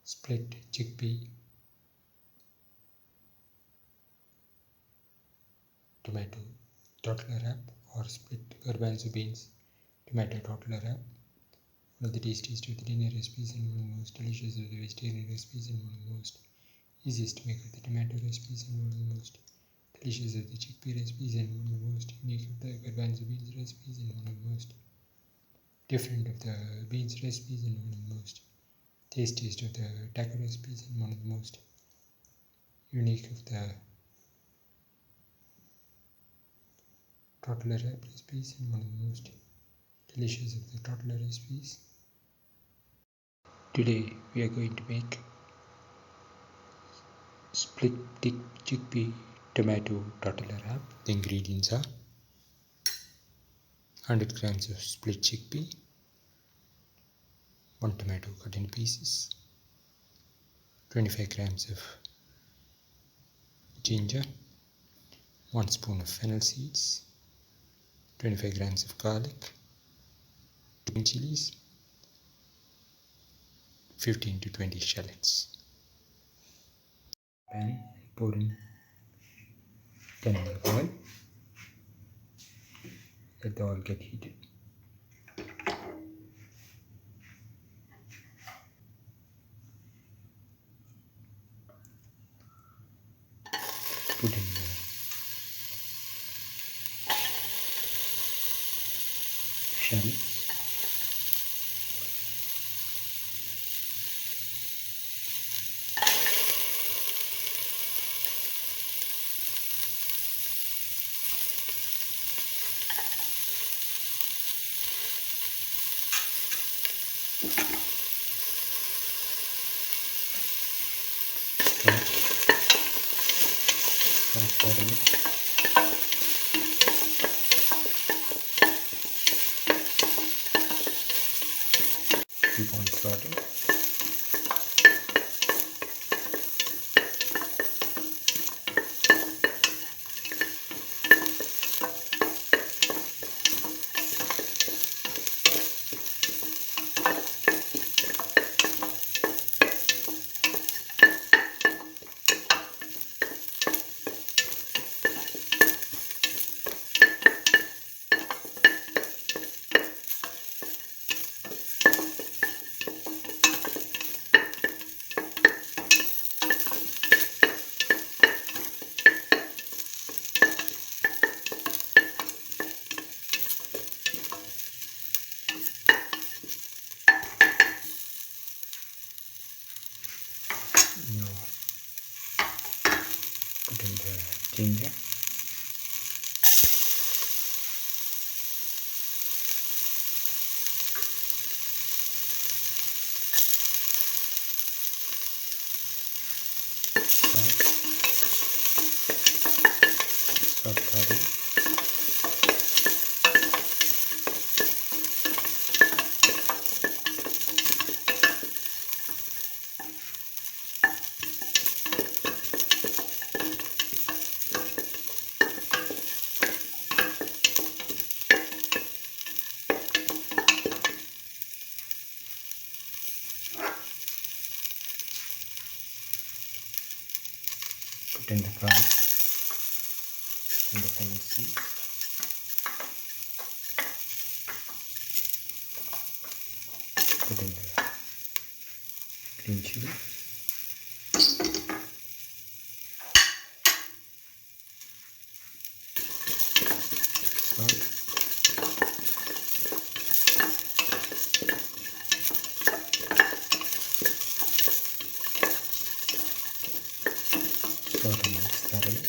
Split Chickpea Tomato Tortilla Wrap or Split Garbanzo Beans Tomato Tortilla Wrap. One of the tastiest vegetarian recipes and one of the most delicious of the vegetarian recipes and one of the most easiest to make of the tomato recipes and one of the most delicious of the chickpea recipes and one of the most unique of the garbanzo beans recipes and one of the most different of the beans recipes and one of the most tastiest of the taco recipes and one of the most unique of the tortilla wrap recipes and one of the most delicious of the tortilla recipes. Today we are going to make split chickpea tomato tortilla wrap. The ingredients are 100 grams of split chickpea, 1 tomato cut in pieces, 25 grams of ginger, 1 spoon of fennel seeds, 25 grams of garlic, 2 green chilies, 15 to 20 shallots. Pan, pour in 10 ml oil. Let the oil get heated. Put in the shallots. Keep on sauteing. Put in the ginger, saute, put in the garlic and the fennel seeds, put in the green chili, salt, saute mix thoroughly.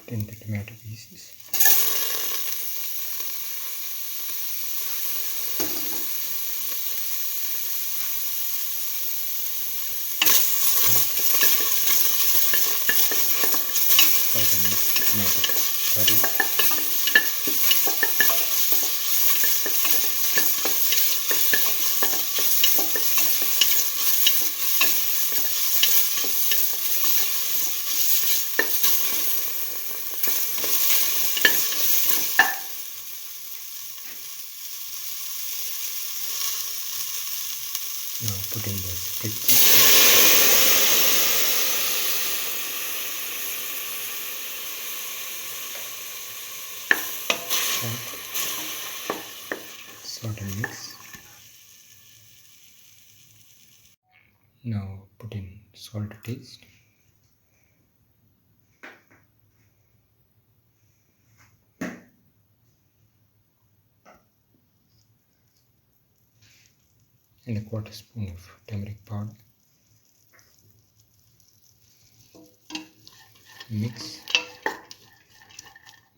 put in the tomato pieces. Tomato curry. Now put in the split chicken. Salt and mix. Now put in salt to taste. And a quarter spoon of turmeric powder. Mix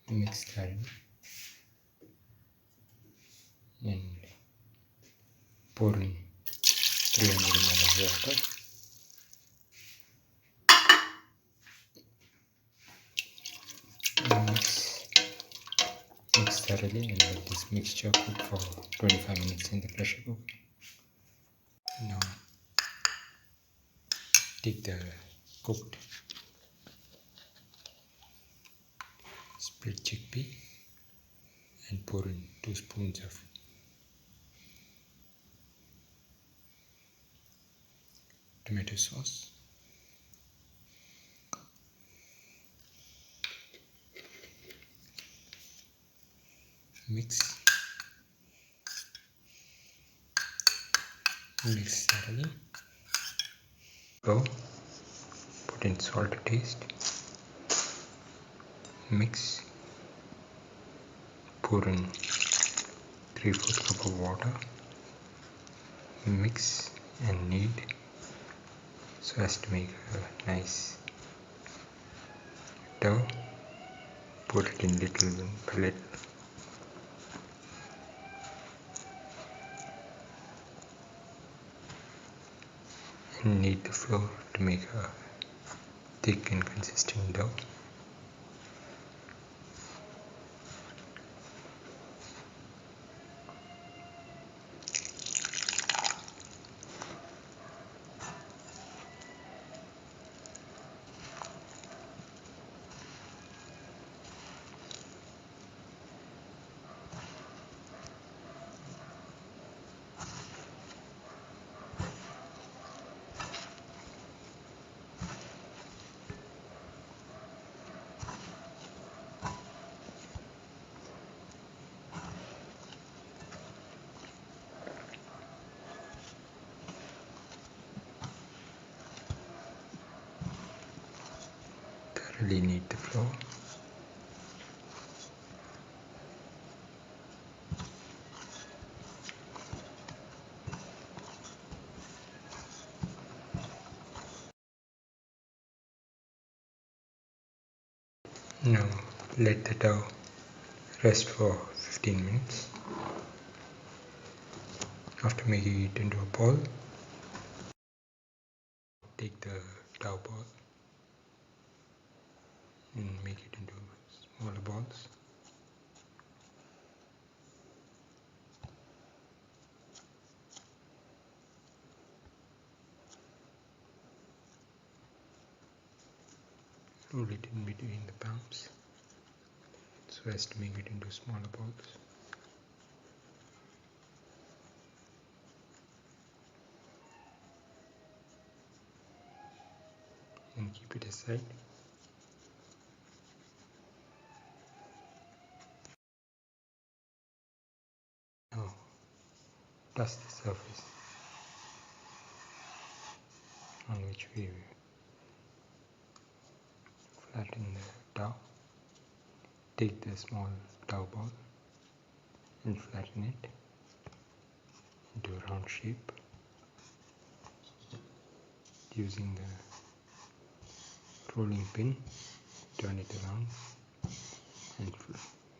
that in and pour in 300 ml of water. And mix thoroughly and let this mixture cook for 25 minutes in the pressure cooker. Now take the cooked split chickpea and pour in 2 spoons of tomato sauce. Mix thoroughly. Go. Put in salt to taste. Mix. Pour in 3/4 cup of water. Mix and knead so as to make a nice dough. Put it in little by little. And knead the flour to make a thick and consistent dough. Thoroughly knead the flour. Now let the dough rest for 15 minutes. After making it into a ball, take the dough ball and make it into smaller balls. Roll it in between the palms so as to make it into smaller balls. And keep it aside. Now dust the surface on which we flatten the dough. Take the small dough ball and flatten it into a round shape using the rolling pin. Turn it around and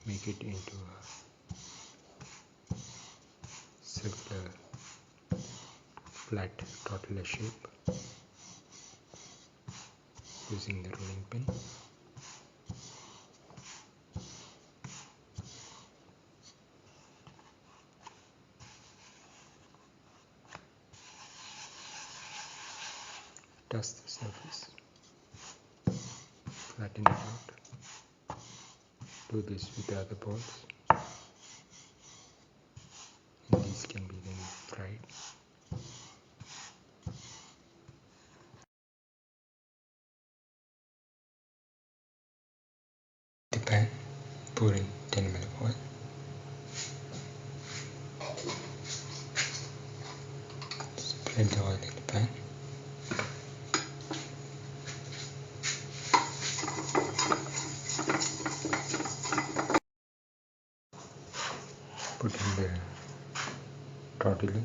make it into a circular flat tortilla shape using the rolling pin. Dust the surface, flatten it out. Do this with the other balls, and these can be then fried. The pan, pour in 10 ml of oil. Spread the oil in the pan. Put in the tortillas.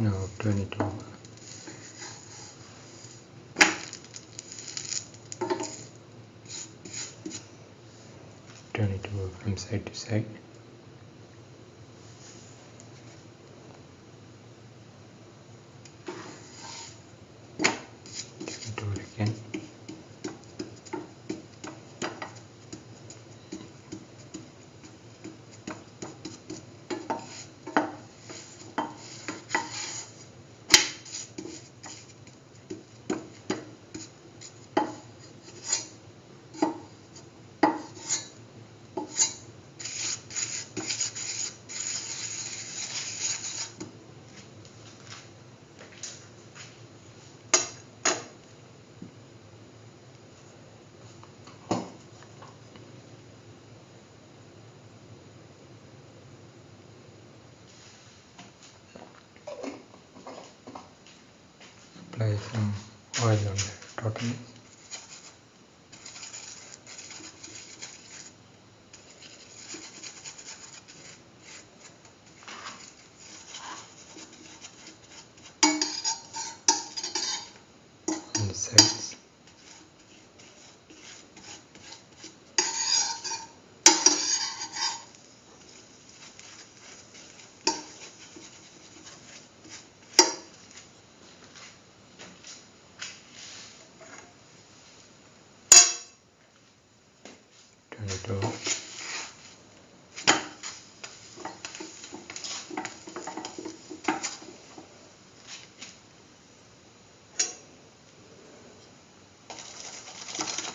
Now turn it over. Turn it over from side to side. Turn it over again. Apply some oil on the tortillas. On the sides. Turn it over.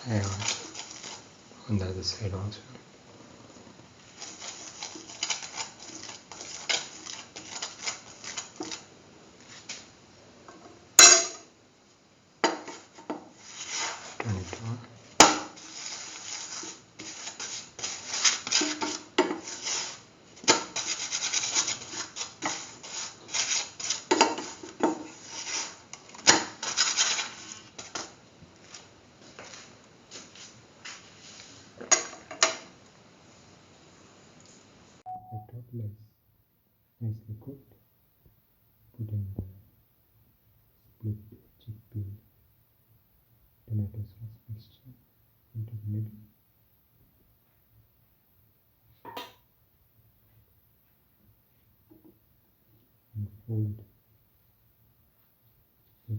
And on the other side also. Turn it over. The tortilla is nicely cooked. Put in the split chickpea tomato sauce mixture into the middle. And fold it.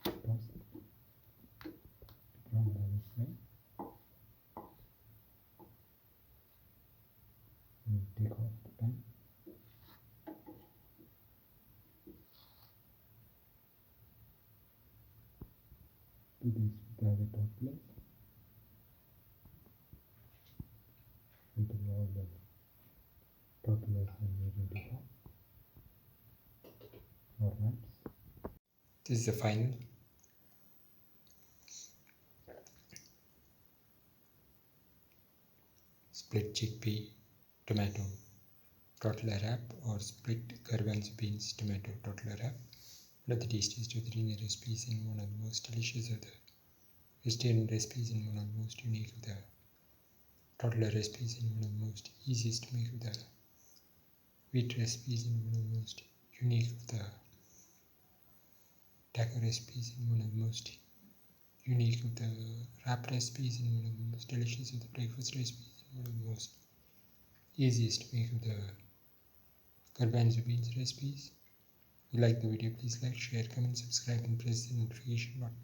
Toss it. Brown on the other side. And take off the pan. Do this with the other tortillas until all the tortillas are made into or wraps. This is the final. Split chickpea tomato tortilla wrap or split Garbanzo Beans Tomato Tortilla Wrap. One of the tastiest Tortilla recipes and one of the most delicious of the vegetarian recipes and one of the most unique of the tortilla recipes and one of the most easiest to make of the wheat recipes and one of the most unique of the taco recipes and one of the most unique of the wrap recipes and one of the most delicious of the breakfast recipes and one of the most easiest to make of the Garbanzo Beans recipes. If you like the video, please like, share, comment, subscribe and press the notification button.